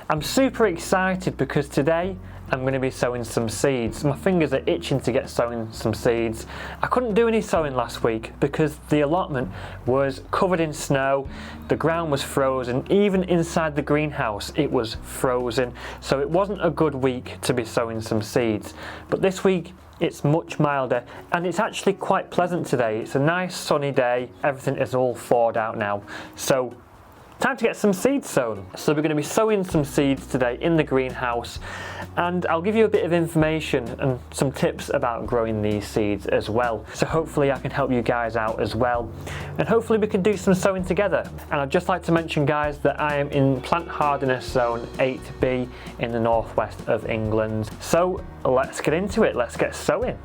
I'm super excited because today I'm going to be sowing some seeds. My fingers are itching to get sowing some seeds. I couldn't do any sowing last week because the allotment was covered in snow, the ground was frozen, even inside the greenhouse it was frozen, so it wasn't a good week to be sowing some seeds. But this week it's much milder and it's actually quite pleasant today. It's a nice sunny day, everything is all thawed out now. So time to get some seeds sown. So we're going to be sowing some seeds today in the greenhouse, and I'll give you a bit of information and some tips about growing these seeds as well. So hopefully I can help you guys out as well, and hopefully we can do some sowing together. And I'd just like to mention, guys, that I am in plant hardiness zone 8B in the northwest of England. So let's get into it, let's get sowing.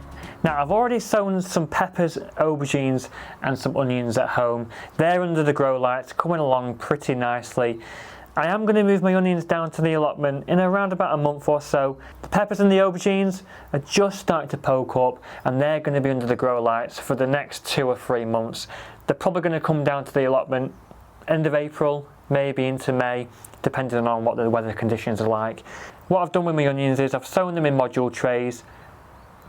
Now, I've already sown some peppers, aubergines and some onions at home. They're under the grow lights, coming along pretty nicely. I am going to move my onions down to the allotment in around about a month or so. The peppers and the aubergines are just starting to poke up, and they're going to be under the grow lights for the next 2 or 3 months. They're probably going to come down to the allotment end of April, maybe into May, depending on what the weather conditions are like. What I've done with my onions is I've sown them in module trays,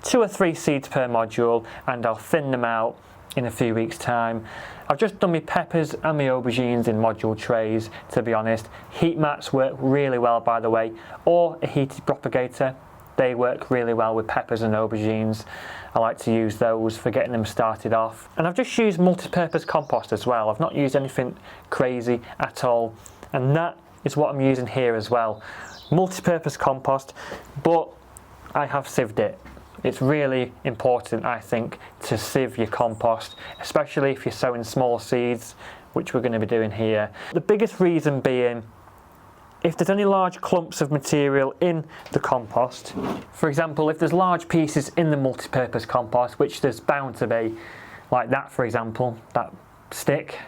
2 or 3 seeds per module, and I'll thin them out in a few weeks' time. I've just done my peppers and my aubergines in module trays, to be honest. Heat mats work really well, by the way, or a heated propagator. They work really well with peppers and aubergines. I like to use those for getting them started off. And I've just used multi-purpose compost as well. I've not used anything crazy at all, and that is what I'm using here as well. Multi-purpose compost, but I have sieved it. It's really important, I think, to sieve your compost, especially if you're sowing small seeds, which we're going to be doing here. The biggest reason being, if there's any large clumps of material in the compost, for example, if there's large pieces in the multi-purpose compost, which there's bound to be, like that for example, that stick,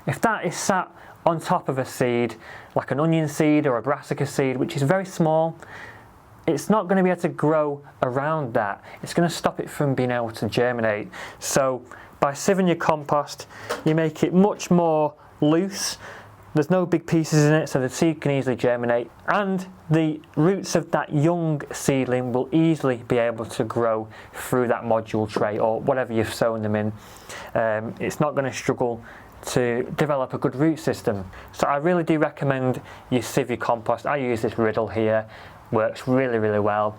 if that is sat on top of a seed, like an onion seed or a brassica seed, which is very small, it's not going to be able to grow around that. It's going to stop it from being able to germinate. So by sieving your compost, you make it much more loose. There's no big pieces in it, so the seed can easily germinate, and the roots of that young seedling will easily be able to grow through that module tray or whatever you've sown them in. It's not going to struggle to develop a good root system. So I really do recommend you sieve your compost. I use this riddle here. Works really, really well.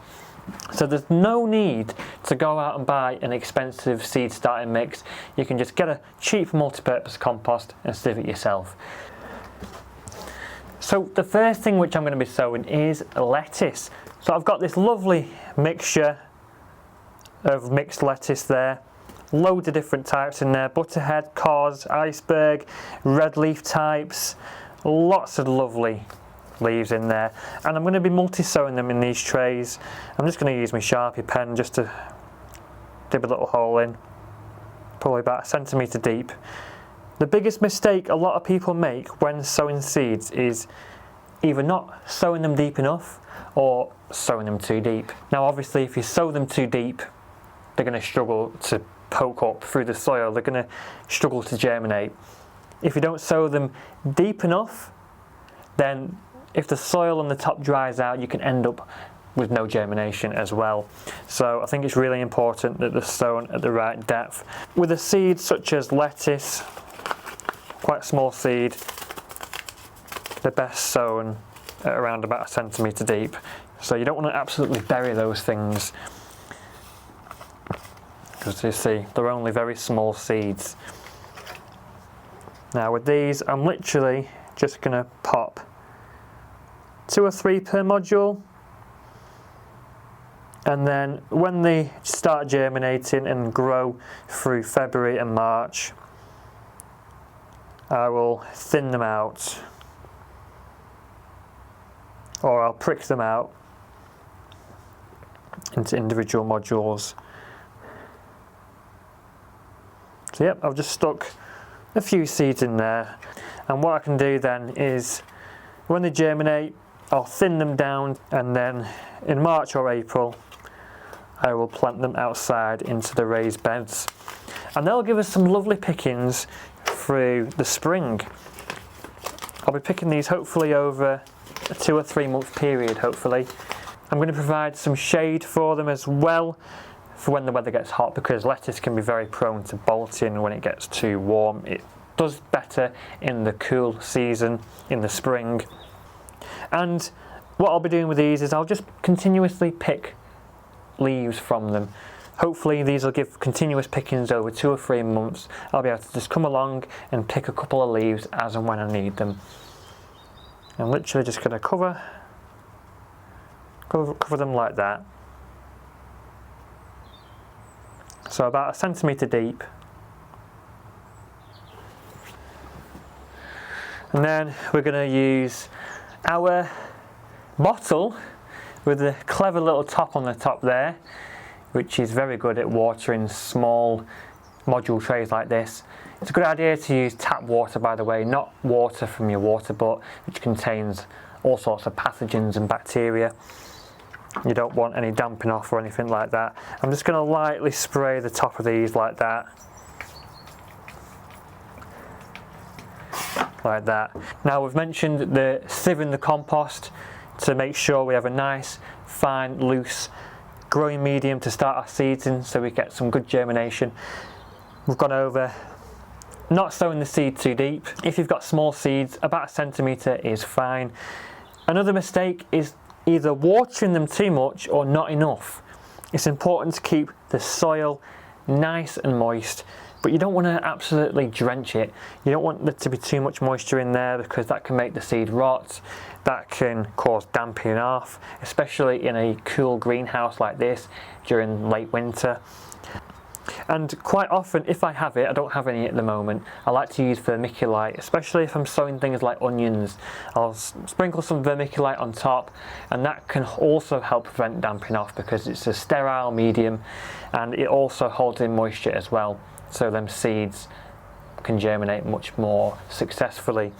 So there's no need to go out and buy an expensive seed starting mix. You can just get a cheap multi-purpose compost and sieve it yourself. So the first thing which I'm going to be sowing is lettuce. So I've got this lovely mixture of mixed lettuce there. Loads of different types in there. Butterhead, cos, iceberg, red leaf types. Lots of lovely leaves in there, and I'm going to be multi-sowing them in these trays. I'm just going to use my Sharpie pen just to dip a little hole in, probably about 1 centimetre deep. The biggest mistake a lot of people make when sowing seeds is either not sowing them deep enough or sowing them too deep. Now obviously if you sow them too deep, they're going to struggle to poke up through the soil, they're going to struggle to germinate. If you don't sow them deep enough, then if the soil on the top dries out, you can end up with no germination as well. So I think it's really important that they're sown at the right depth. With a seed such as lettuce, quite a small seed, they're best sown at around about 1 centimetre deep. So you don't want to absolutely bury those things, because you see, they're only very small seeds. Now with these, I'm literally just going to pop 2 or 3 per module, and then when they start germinating and grow through February and March, I will thin them out, or I'll prick them out into individual modules. So yep, I've just stuck a few seeds in there, and what I can do then is when they germinate, I'll thin them down, and then in March or April I will plant them outside into the raised beds, and they'll give us some lovely pickings through the spring. I'll be picking these hopefully over a 2 or 3 month period, hopefully. I'm going to provide some shade for them as well for when the weather gets hot, because lettuce can be very prone to bolting when it gets too warm. It does better in the cool season, in the spring. And what I'll be doing with these is I'll just continuously pick leaves from them. Hopefully these will give continuous pickings over 2 or 3 months. I'll be able to just come along and pick a couple of leaves as and when I need them. I'm literally just going to cover them like that. So about 1 centimetre deep. And then we're going to use our bottle with a clever little top on the top there, which is very good at watering small module trays like this. It's a good idea to use tap water, by the way, not water from your water butt, which contains all sorts of pathogens and bacteria. You don't want any damping off or anything like that. I'm just going to lightly spray the top of these like that. Like that. Now we've mentioned the sieving the compost to make sure we have a nice, fine, loose growing medium to start our seeds in, so we get some good germination. We've gone over not sowing the seed too deep. If you've got small seeds, about 1 centimetre is fine. Another mistake is either watering them too much or not enough. It's important to keep the soil nice and moist, but you don't want to absolutely drench it. You don't want there to be too much moisture in there, because that can make the seed rot. That can cause damping off, especially in a cool greenhouse like this during late winter. And quite often, if I have it, I don't have any at the moment, I like to use vermiculite, especially if I'm sowing things like onions. I'll sprinkle some vermiculite on top, and that can also help prevent damping off, because it's a sterile medium and it also holds in moisture as well, so them seeds can germinate much more successfully.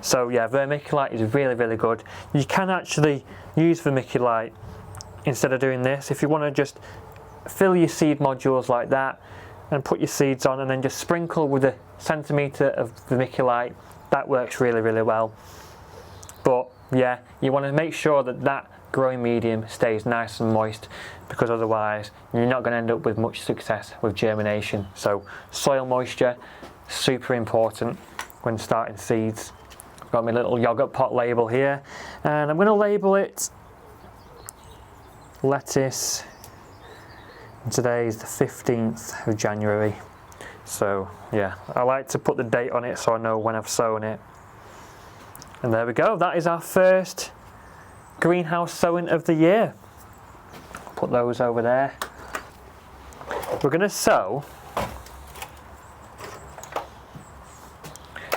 So yeah, vermiculite is really, really good. You can actually use vermiculite instead of doing this. If you want to just fill your seed modules like that and put your seeds on, and then just sprinkle with 1 centimetre of vermiculite, that works really, really well. But yeah, you want to make sure that that growing medium stays nice and moist, because otherwise you're not going to end up with much success with germination. So soil moisture, super important when starting seeds. I've got my little yogurt pot label here, and I'm going to label it lettuce. And today is the 15th of January. So yeah, I like to put the date on it so I know when I've sown it. And there we go, that is our first greenhouse sowing of the year. Put those over there. We're going to sow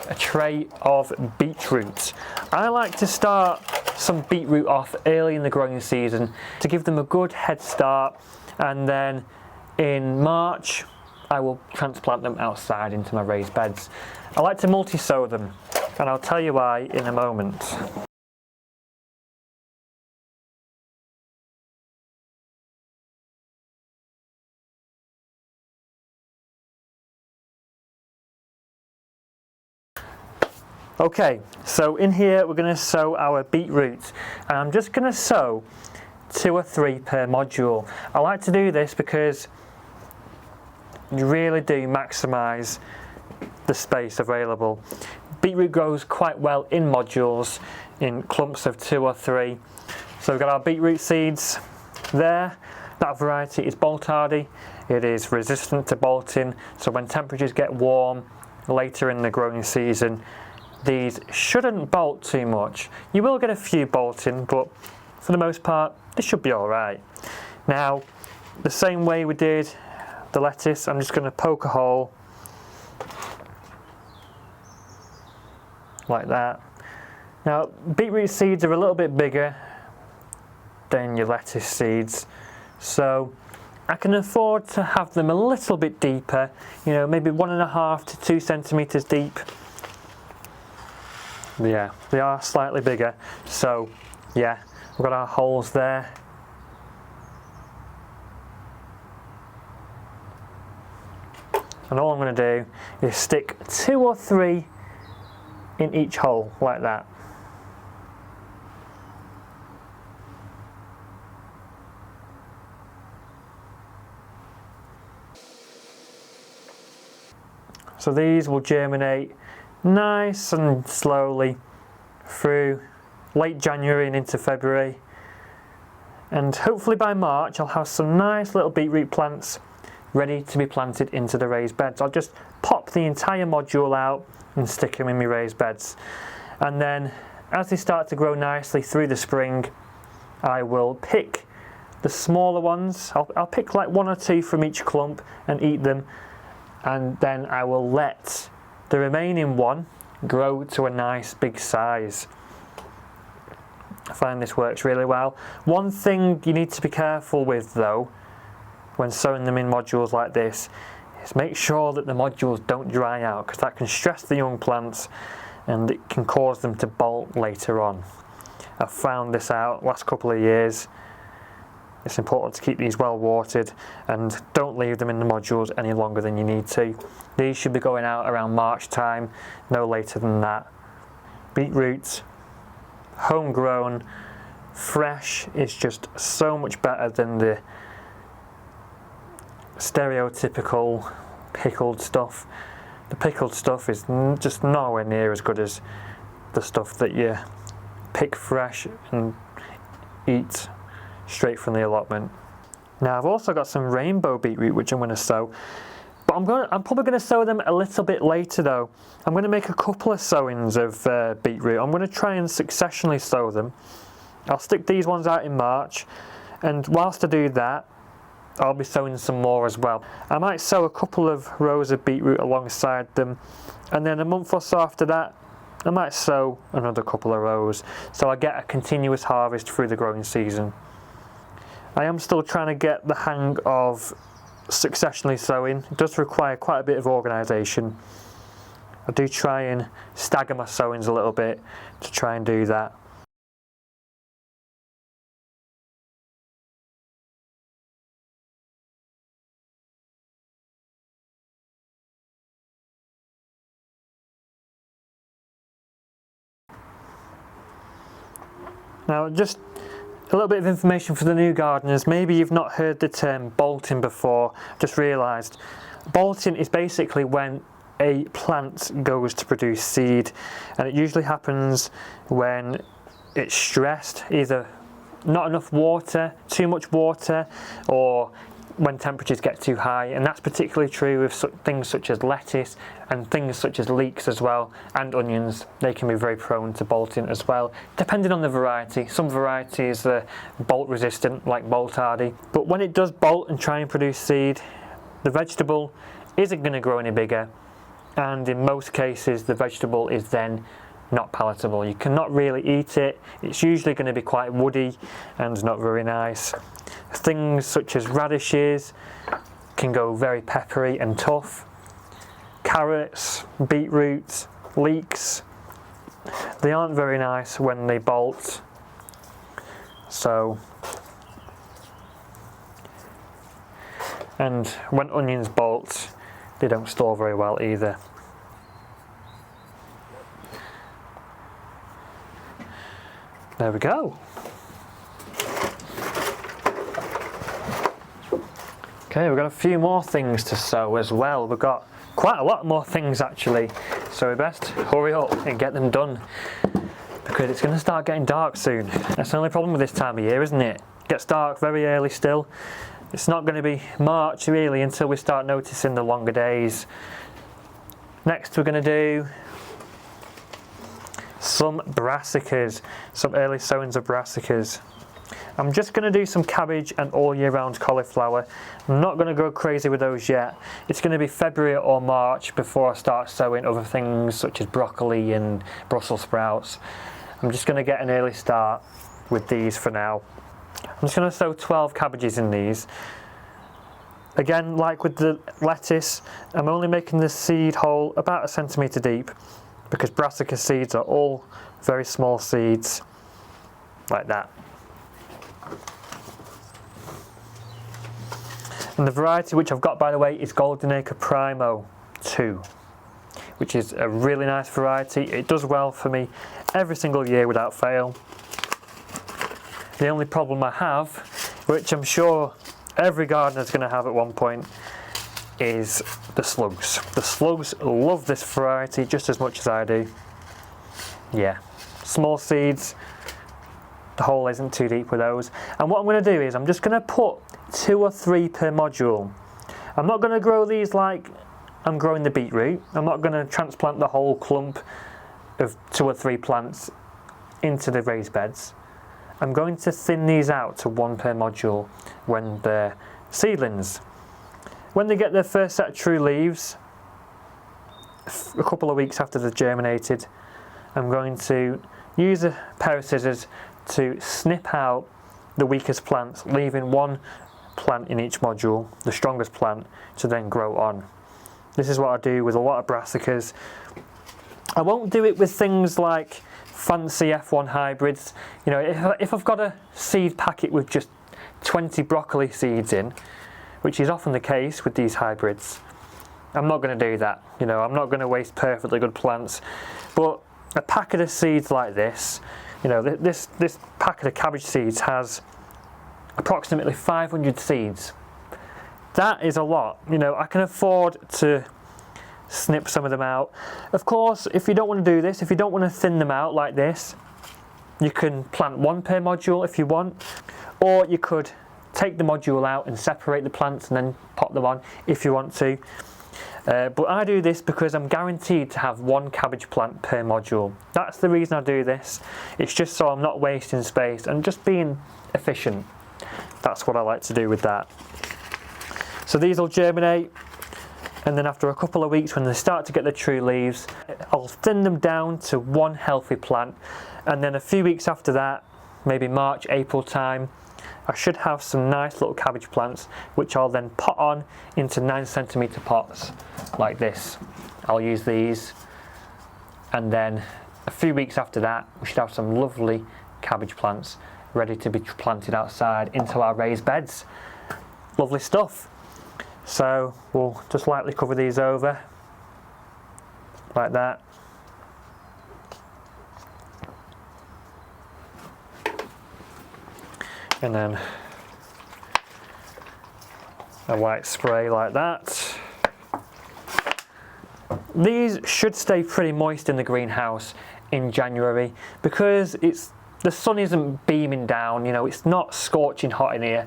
a tray of beetroot. I like to start some beetroot off early in the growing season to give them a good head start, and then in March I will transplant them outside into my raised beds. I like to multi-sow them, and I'll tell you why in a moment. Okay, so in here we're going to sow our beetroot, and I'm just going to sow 2 or 3 per module. I like to do this because you really do maximise the space available. Beetroot grows quite well in modules, in clumps of 2 or 3. So we've got our beetroot seeds there. That variety is bolt hardy. It is resistant to bolting, so when temperatures get warm later in the growing season, these shouldn't bolt too much. You will get a few bolting, but for the most part, this should be alright. Now, the same way we did the lettuce, I'm just going to poke a hole like that. Now, beetroot seeds are a little bit bigger than your lettuce seeds, so I can afford to have them a little bit deeper, you know, maybe 1.5 to 2 centimetres deep. Yeah, they are slightly bigger, so yeah, we've got our holes there. And all I'm going to do is stick 2 or 3 in each hole like that. So these will germinate nice and slowly through late January and into February, and hopefully by March I'll have some nice little beetroot plants ready to be planted into the raised beds. I'll just pop the entire module out and stick them in my raised beds, and then as they start to grow nicely through the spring, I will pick the smaller ones. I'll pick like 1 or 2 from each clump and eat them, and then I will let the remaining one grow to a nice big size. I find this works really well. One thing you need to be careful with though, when sowing them in modules like this, is make sure that the modules don't dry out, because that can stress the young plants and it can cause them to bolt later on. I've found this out last couple of years. It's important to keep these well watered and don't leave them in the modules any longer than you need to. These should be going out around March time, no later than that. Beetroot, homegrown, fresh is just so much better than the stereotypical pickled stuff. The pickled stuff is just nowhere near as good as the stuff that you pick fresh and eat straight from the allotment. Now I've also got some rainbow beetroot which I'm going to sow, but I'm probably going to sow them a little bit later though. I'm going to make a couple of sowings of beetroot. I'm going to try and successionally sow them. I'll stick these ones out in March, and whilst I do that I'll be sowing some more as well. I might sow a couple of rows of beetroot alongside them, and then a month or so after that I might sow another couple of rows, so I get a continuous harvest through the growing season. I am still trying to get the hang of successionally sowing. It does require quite a bit of organisation. I do try and stagger my sowings a little bit to try and do that. Now just a little bit of information for the new gardeners. Maybe you've not heard the term bolting before. Just realised. Bolting is basically when a plant goes to produce seed, and it usually happens when it's stressed, either not enough water, too much water, or when temperatures get too high, and that's particularly true with things such as lettuce and things such as leeks as well, and onions. They can be very prone to bolting as well, depending on the variety. Some varieties are bolt resistant, like bolt hardy, but when it does bolt and try and produce seed, the vegetable isn't going to grow any bigger, and in most cases the vegetable is then not palatable. You cannot really eat it. It's usually going to be quite woody and not very nice. Things such as radishes can go very peppery and tough. Carrots, beetroots, leeks, they aren't very nice when they bolt. So, and when onions bolt, they don't store very well either. There we go. Okay, we've got a few more things to sow as well. We've got quite a lot more things actually, so we best hurry up and get them done, because it's going to start getting dark soon. That's the only problem with this time of year, isn't it? It gets dark very early still. It's not going to be March really until we start noticing the longer days. Next we're going to do some brassicas, some early sowings of brassicas. I'm just going to do some cabbage and all year round cauliflower. I'm not going to go crazy with those yet. It's going to be February or March before I start sowing other things such as broccoli and Brussels sprouts. I'm just going to get an early start with these for now. I'm just going to sow 12 cabbages in these. Again, like with the lettuce, I'm only making the seed hole about 1 centimetre deep, because brassica seeds are all very small seeds, like that. And the variety which I've got, by the way, is Golden Acre Primo 2, which is a really nice variety. It does well for me every single year without fail. The only problem I have, which I'm sure every gardener's going to have at one point, is the slugs. The slugs love this variety just as much as I do. Yeah, small seeds, the hole isn't too deep with those. And what I'm going to do is I'm just going to put 2 or 3 per module. I'm not going to grow these like I'm growing the beetroot. I'm not going to transplant the whole clump of 2 or 3 plants into the raised beds. I'm going to thin these out to 1 per module when they're seedlings. When they get their first set of true leaves, a couple of weeks after they've germinated, I'm going to use a pair of scissors to snip out the weakest plants, leaving 1 plant in each module, the strongest plant, to then grow on. This is what I do with a lot of brassicas. I won't do it with things like fancy F1 hybrids. You know, if I've got a seed packet with just 20 broccoli seeds in, which is often the case with these hybrids, I'm not going to do that. You know, I'm not going to waste perfectly good plants. But a packet of seeds like this, you know, this packet of cabbage seeds has approximately 500 seeds. That is a lot. You know, I can afford to snip some of them out. Of course, if you don't want to do this, if you don't want to thin them out like this, you can plant 1 per module if you want, or you could take the module out and separate the plants and then pop them on if you want to. But I do this because I'm guaranteed to have 1 cabbage plant per module. That's the reason I do this. It's just so I'm not wasting space and just being efficient. That's what I like to do with that. So these will germinate, and then after a couple of weeks when they start to get the true leaves, I'll thin them down to 1 healthy plant, and then a few weeks after that, maybe March, April time, I should have some nice little cabbage plants which I'll then pot on into 9cm pots like this. I'll use these, and then a few weeks after that we should have some lovely cabbage plants ready to be planted outside into our raised beds. Lovely stuff. So we'll just lightly cover these over like that. And then a white spray like that. These should stay pretty moist in the greenhouse in January because the sun isn't beaming down, you know, it's not scorching hot in here.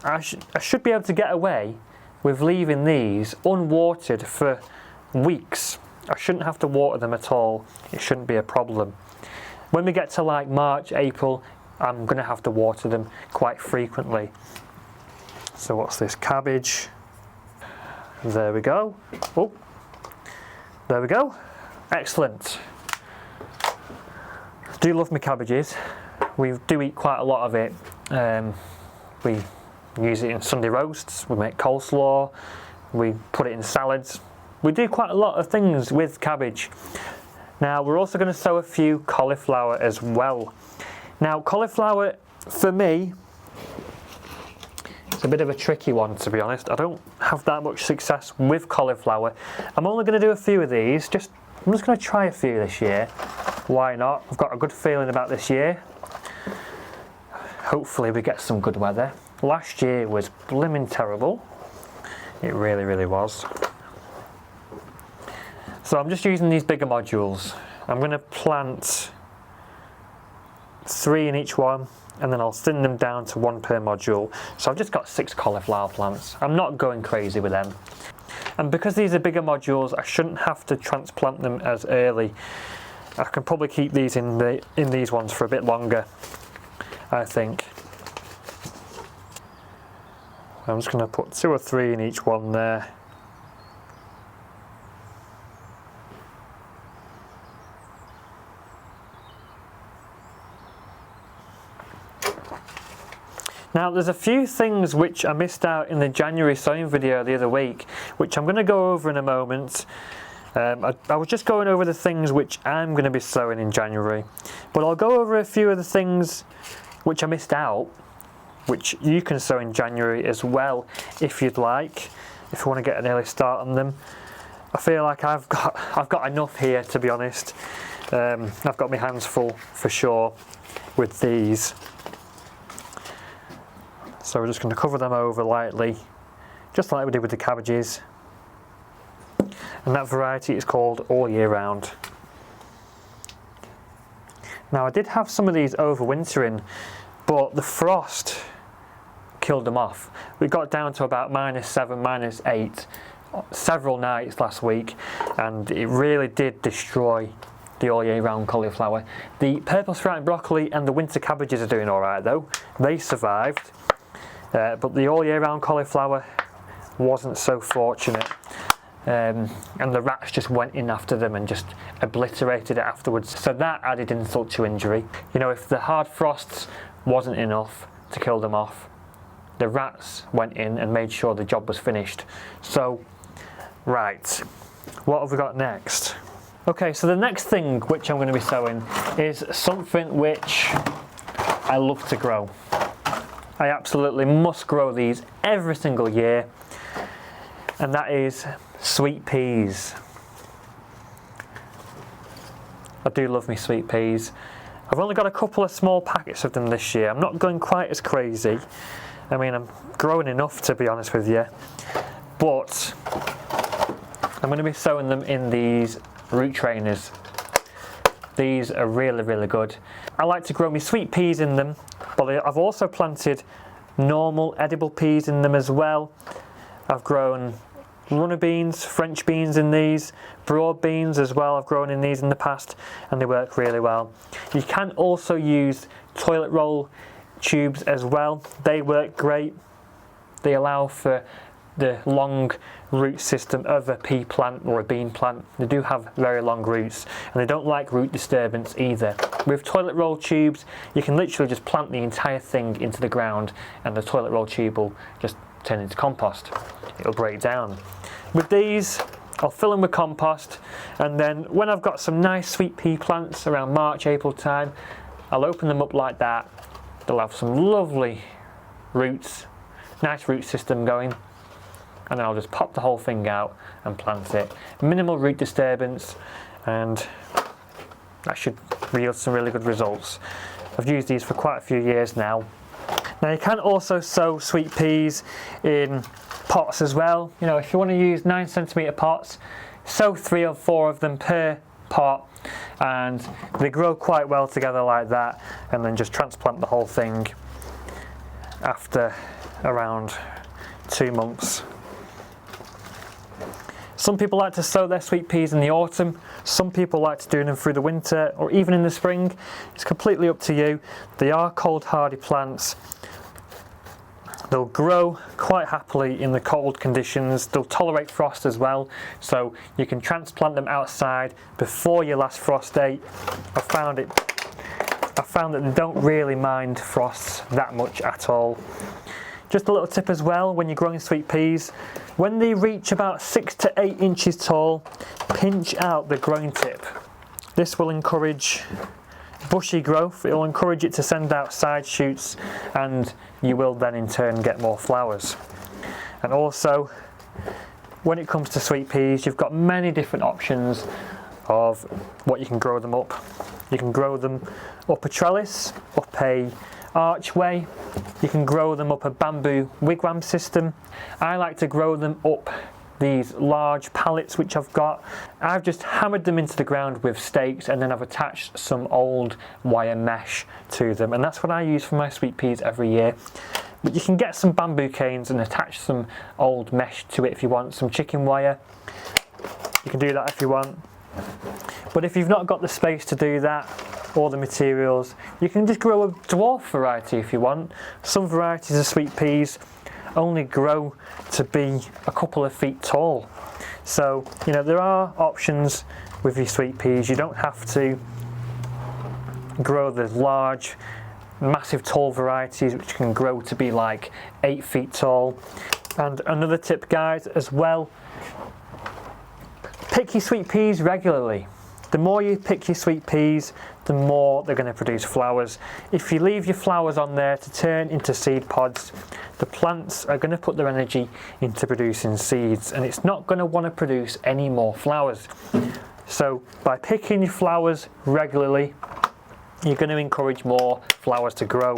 I should be able to get away with leaving these unwatered for weeks. I shouldn't have to water them at all. It shouldn't be a problem. When we get to like March, April, I'm going to have to water them quite frequently. So what's this? Cabbage. There we go. Oh, there we go. Excellent. Do love my cabbages. We do eat quite a lot of it. We use it in Sunday roasts, we make coleslaw, we put it in salads. We do quite a lot of things with cabbage. Now we're also going to sow a few cauliflower as well. Now cauliflower, for me, it's a bit of a tricky one, to be honest. I don't have that much success with cauliflower. I'm only going to do a few of these. I'm just going to try a few this year. Why not? I've got a good feeling about this year. Hopefully we get some good weather. Last year was blimmin' terrible. It really, really was. So I'm just using these bigger modules. I'm going to plant 3 in each one, and then I'll thin them down to 1 per module. So I've just got 6 cauliflower plants. I'm not going crazy with them. And because these are bigger modules, I shouldn't have to transplant them as early. I can probably keep these in these ones for a bit longer, I think. I'm just going to put 2 or 3 in each one there. Now there's a few things which I missed out in the January sowing video the other week, which I'm going to go over in a moment. I was just going over the things which I'm going to be sowing in January, but I'll go over a few of the things which I missed out, which you can sow in January as well if you'd like, if you want to get an early start on them. I feel like I've got enough here, to be honest. I've got my hands full for sure with these. So we're just going to cover them over lightly, just like we did with the cabbages. And that variety is called all year round. Now I did have some of these overwintering, but the frost killed them off. We got down to about -7, -8 several nights last week, and it really did destroy the all year round cauliflower. The purple striped broccoli and the winter cabbages are doing alright though. They survived, but the all year round cauliflower wasn't so fortunate. And the rats just went in after them and just obliterated it afterwards. So that added insult to injury. You know, if the hard frosts wasn't enough to kill them off, the rats went in and made sure the job was finished. So, right, what have we got next? Okay, so the next thing which I'm going to be sowing is something which I love to grow. I absolutely must grow these every single year, and that is sweet peas. I do love me sweet peas. I've only got a couple of small packets of them this year. I'm not going quite as crazy. I mean, I'm growing enough, to be honest with you, but I'm going to be sowing them in these root trainers. These are really, really good. I like to grow my sweet peas in them, but I've also planted normal edible peas in them as well. I've grown runner beans, French beans in these, broad beans as well. I've grown in these in the past and they work really well. You can also use toilet roll tubes as well. They work great. They allow for the long root system of a pea plant or a bean plant. They do have very long roots and they don't like root disturbance either. With toilet roll tubes, you can literally just plant the entire thing into the ground and the toilet roll tube will just turn into compost. It'll break down. With these, I'll fill them with compost, and then when I've got some nice sweet pea plants around March, April time, I'll open them up like that. They'll have some lovely roots, nice root system going, and then I'll just pop the whole thing out and plant it. Minimal root disturbance, and that should yield some really good results. I've used these for quite a few years now. Now you can also sow sweet peas in pots as well. You know, if you want to use 9cm pots, sow 3 or 4 of them per pot, and they grow quite well together like that, and then just transplant the whole thing after around 2 months. Some people like to sow their sweet peas in the autumn, some people like to do them through the winter or even in the spring. It's completely up to you. They are cold hardy plants. They'll grow quite happily in the cold conditions. They'll tolerate frost as well, so you can transplant them outside before your last frost date. I found that they don't really mind frosts that much at all. Just a little tip as well, when you're growing sweet peas, when they reach about 6 to 8 inches tall, pinch out the growing tip. This will encourage bushy growth. It will encourage it to send out side shoots, and you will then in turn get more flowers. And also, when it comes to sweet peas, you've got many different options of what you can grow them up. You can grow them up a trellis, up a archway. You can grow them up a bamboo wigwam system. I like to grow them up these large pallets which I've got. I've just hammered them into the ground with stakes, and then I've attached some old wire mesh to them, and that's what I use for my sweet peas every year. But you can get some bamboo canes and attach some old mesh to it if you want, some chicken wire. You can do that if you want. But if you've not got the space to do that, or the materials, you can just grow a dwarf variety if you want. Some varieties of sweet peas only grow to be a couple of feet tall. So, you know, there are options with your sweet peas. You don't have to grow the large, massive tall varieties which can grow to be like 8 feet tall. And another tip, guys, as well, pick your sweet peas regularly. The more you pick your sweet peas, the more they're going to produce flowers. If you leave your flowers on there to turn into seed pods, the plants are going to put their energy into producing seeds, and it's not going to want to produce any more flowers. So by picking your flowers regularly, you're going to encourage more flowers to grow.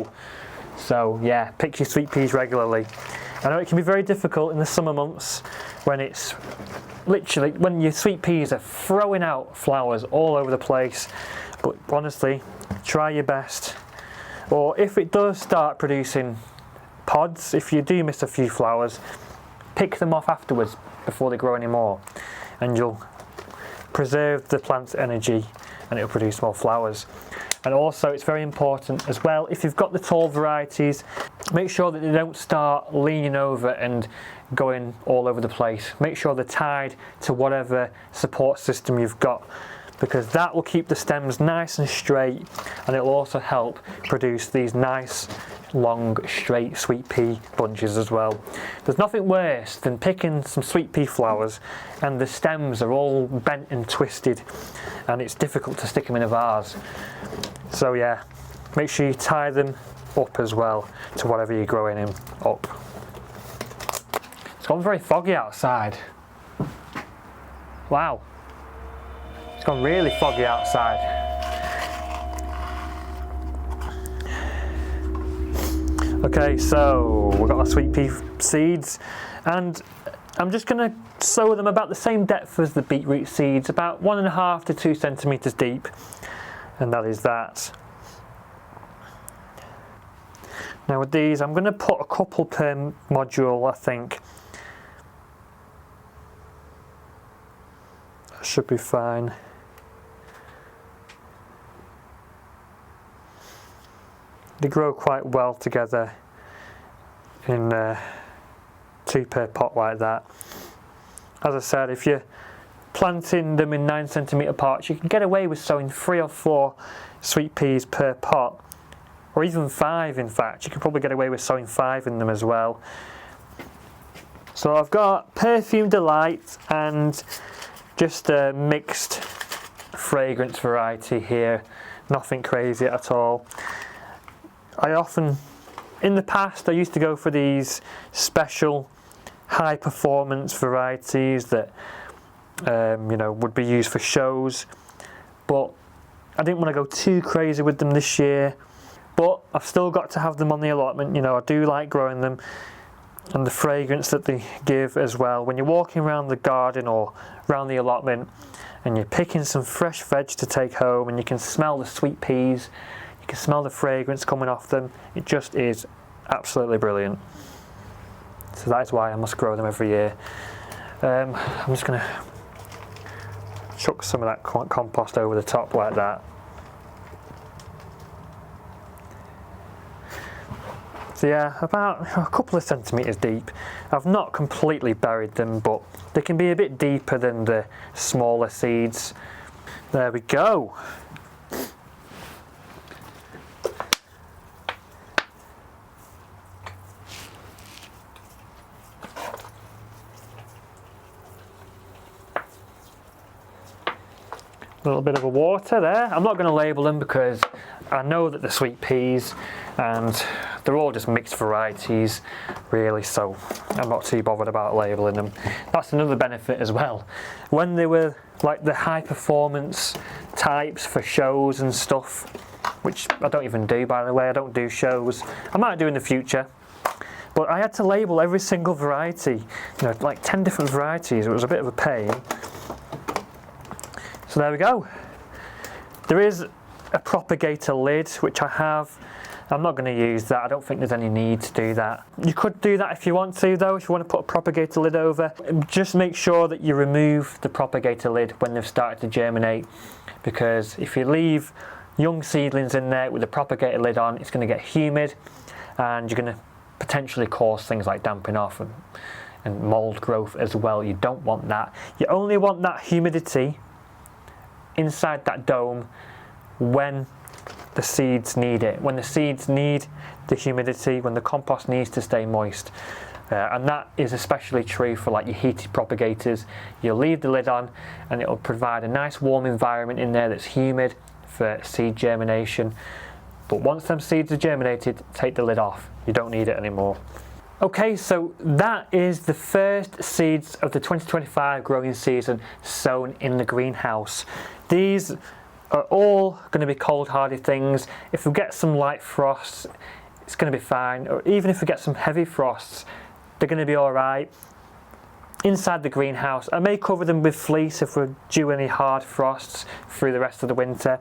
So yeah, pick your sweet peas regularly. I know it can be very difficult in the summer months when it's literally, when your sweet peas are throwing out flowers all over the place, but honestly, try your best. Or if it does start producing pods, if you do miss a few flowers, pick them off afterwards before they grow any more, and you'll preserve the plant's energy and it'll produce more flowers. And also it's very important as well, if you've got the tall varieties, make sure that they don't start leaning over and going all over the place. Make sure they're tied to whatever support system you've got, because that will keep the stems nice and straight, and it will also help produce these nice long straight sweet pea bunches as well. There's nothing worse than picking some sweet pea flowers and the stems are all bent and twisted and it's difficult to stick them in a vase. So yeah, make sure you tie them up as well to whatever you're growing them up. It's gone very foggy outside. Wow, it's gone really foggy outside. Okay, so we've got our sweet pea seeds, and I'm just going to sow them about the same depth as the beetroot seeds, about 1.5 to 2 centimetres deep, and that is that. Now with these, I'm going to put a couple per module, I think. That should be fine. They grow quite well together in 2 per pot like that. As I said, if you're planting them in 9 centimetre pots, you can get away with sowing 3 or 4 sweet peas per pot, or even 5 in fact. You could probably get away with sowing 5 in them as well. So I've got Perfume Delight and just a mixed fragrance variety here, nothing crazy at all. I often, in the past, I used to go for these special high performance varieties that would be used for shows, but I didn't want to go too crazy with them this year. But I've still got to have them on the allotment. I do like growing them, and the fragrance that they give as well. When you're walking around the garden or around the allotment and you're picking some fresh veg to take home and you can smell the sweet peas, you can smell the fragrance coming off them, it just is absolutely brilliant. So that is why I must grow them every year. I'm just going to chuck some of that compost over the top like that. So yeah, about a couple of centimetres deep. I've not completely buried them, but they can be a bit deeper than the smaller seeds. There we go. A little bit of a water there. I'm not going to label them because I know that they're sweet peas and they're all just mixed varieties really, so I'm not too bothered about labelling them. That's another benefit as well. When they were like the high performance types for shows and stuff, which I don't even do, by the way, I don't do shows. I might do in the future, but I had to label every single variety, like 10 different varieties. It was a bit of a pain. So there we go. There is a propagator lid, which I have. I'm not going to use that. I don't think there's any need to do that. You could do that if you want to, though, if you want to put a propagator lid over. Just make sure that you remove the propagator lid when they've started to germinate, because if you leave young seedlings in there with the propagator lid on, it's going to get humid and you're going to potentially cause things like damping off and mold growth as well. You don't want that. You only want that humidity inside that dome when the seeds need it. When the seeds need the humidity, when the compost needs to stay moist, And that is especially true for like your heated propagators. You'll leave the lid on and it'll provide a nice warm environment in there that's humid for seed germination. But once them seeds are germinated, take the lid off. You don't need it anymore. Okay, so that is the first seeds of the 2025 growing season sown in the greenhouse. These are all going to be cold hardy things. If we get some light frosts, it's going to be fine. Or even if we get some heavy frosts, they're going to be alright. Inside the greenhouse, I may cover them with fleece if we're due any hard frosts through the rest of the winter.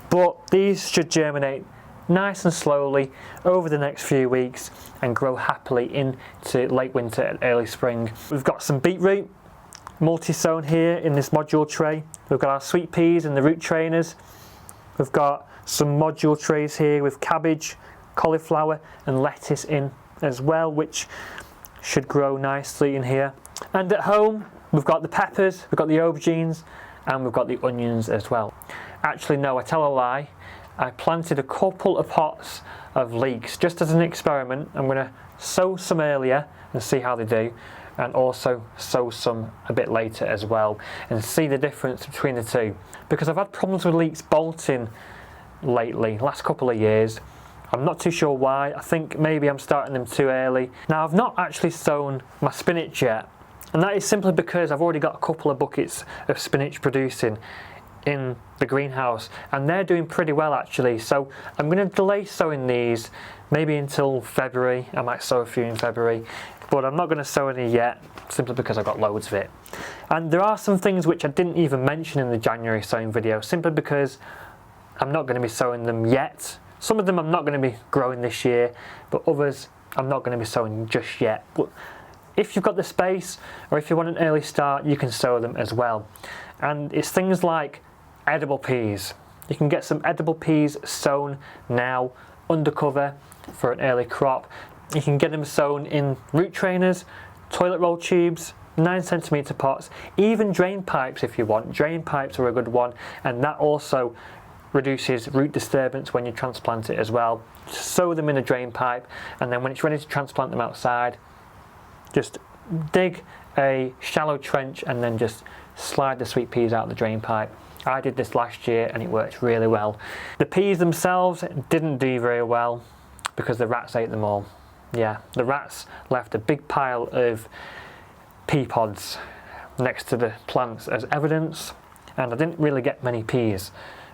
But these should germinate nice and slowly over the next few weeks and grow happily into late winter and early spring. We've got some beetroot multi-sown here in this module tray. We've got our sweet peas and the root trainers. We've got some module trays here with cabbage, cauliflower and lettuce in as well, which should grow nicely in here. And at home we've got the peppers, we've got the aubergines and we've got the onions as well. Actually no, I tell a lie. I planted a couple of pots of leeks just as an experiment. I'm going to sow some earlier and see how they do, and also sow some a bit later as well and see the difference between the two, because I've had problems with leeks bolting lately, last couple of years. I'm not too sure why. I think maybe I'm starting them too early. Now I've not actually sown my spinach yet, and that is simply because I've already got a couple of buckets of spinach producing in the greenhouse and they're doing pretty well actually, so I'm going to delay sowing these maybe until February. I might sow a few in February, but I'm not going to sow any yet simply because I've got loads of it. And there are some things which I didn't even mention in the January sowing video simply because I'm not going to be sowing them yet. Some of them I'm not going to be growing this year, but others I'm not going to be sowing just yet. But if you've got the space or if you want an early start, you can sow them as well. And it's things like edible peas. You can get some edible peas sown now undercover for an early crop. You can get them sown in root trainers, toilet roll tubes, 9cm pots, even drain pipes if you want. Drain pipes are a good one, and that also reduces root disturbance when you transplant it as well. Sow them in a drain pipe, and then when it's ready to transplant them outside, just dig a shallow trench and then just slide the sweet peas out the drain pipe. I did this last year and it worked really well. The peas themselves didn't do very well because the rats ate them all. Yeah, the rats left a big pile of pea pods next to the plants as evidence, and I didn't really get many peas,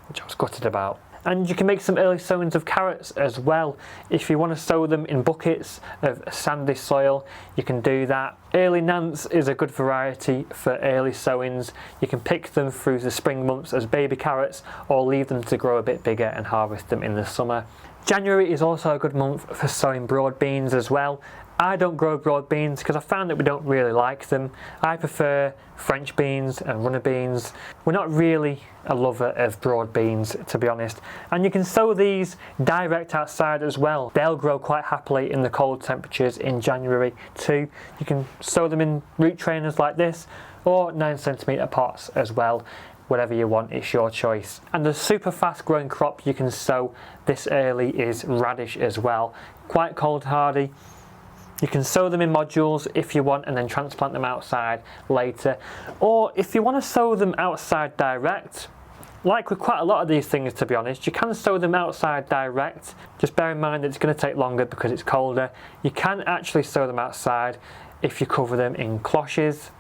which I was gutted about. And you can make some early sowings of carrots as well. If you want to sow them in buckets of sandy soil, you can do that. Early Nance is a good variety for early sowings. You can pick them through the spring months as baby carrots or leave them to grow a bit bigger and harvest them in the summer. January is also a good month for sowing broad beans as well. I don't grow broad beans because I found that we don't really like them. I prefer French beans and runner beans. We're not really a lover of broad beans, to be honest. And you can sow these direct outside as well. They'll grow quite happily in the cold temperatures in January too. You can sow them in root trainers like this or 9cm pots as well. Whatever you want, it's your choice. And the super fast growing crop you can sow this early is radish as well. Quite cold hardy. You can sow them in modules if you want and then transplant them outside later. Or if you want to sow them outside direct, like with quite a lot of these things to be honest, you can sow them outside direct. Just bear in mind that it's going to take longer because it's colder. You can actually sow them outside if you cover them in cloches,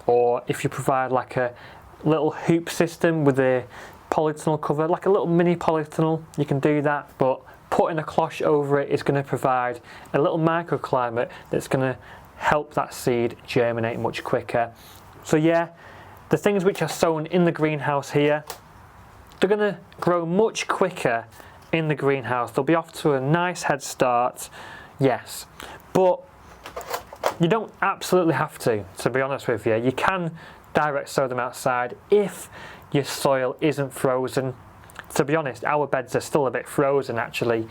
or if you provide like a little hoop system with a polytunnel cover, like a little mini polytunnel, you can do that. But putting a cloche over it is going to provide a little microclimate that's going to help that seed germinate much quicker. So yeah, the things which are sown in the greenhouse here, they're going to grow much quicker in the greenhouse. They'll be off to a nice head start, yes, but you don't absolutely have to be honest with you. You can direct sow them outside if your soil isn't frozen. To be honest, our beds are still a bit frozen actually.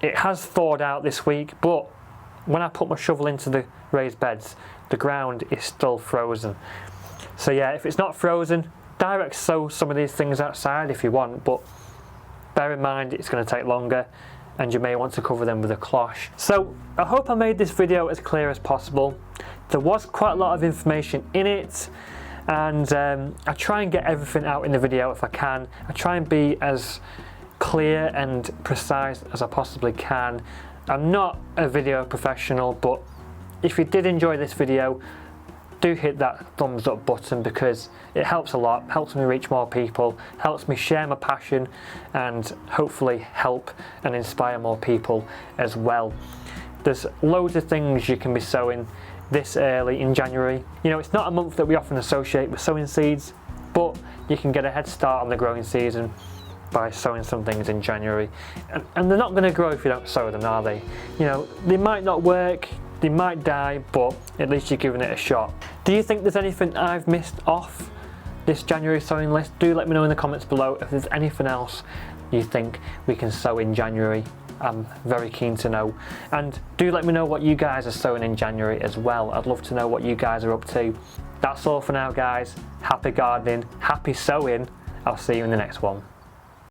It has thawed out this week, but when I put my shovel into the raised beds, the ground is still frozen. So yeah, if it's not frozen, direct sow some of these things outside if you want, but bear in mind it's going to take longer and you may want to cover them with a cloche. So I hope I made this video as clear as possible. There was quite a lot of information in it, and I try and get everything out in the video if I can. I try and be as clear and precise as I possibly can. I'm not a video professional, but if you did enjoy this video, do hit that thumbs up button, because it helps a lot, helps me reach more people, helps me share my passion, and hopefully help and inspire more people as well. There's loads of things you can be sowing this early in January. You know, it's not a month that we often associate with sowing seeds, but you can get a head start on the growing season by sowing some things in January. And they're not going to grow if you don't sow them, are they? You know, they might not work, they might die, but at least you're giving it a shot. Do you think there's anything I've missed off this January sowing list? Do let me know in the comments below if there's anything else you think we can sow in January. I'm very keen to know. And do let me know what you guys are sowing in January as well. I'd love to know what you guys are up to. That's all for now, guys. Happy gardening, happy sowing. I'll see you in the next one.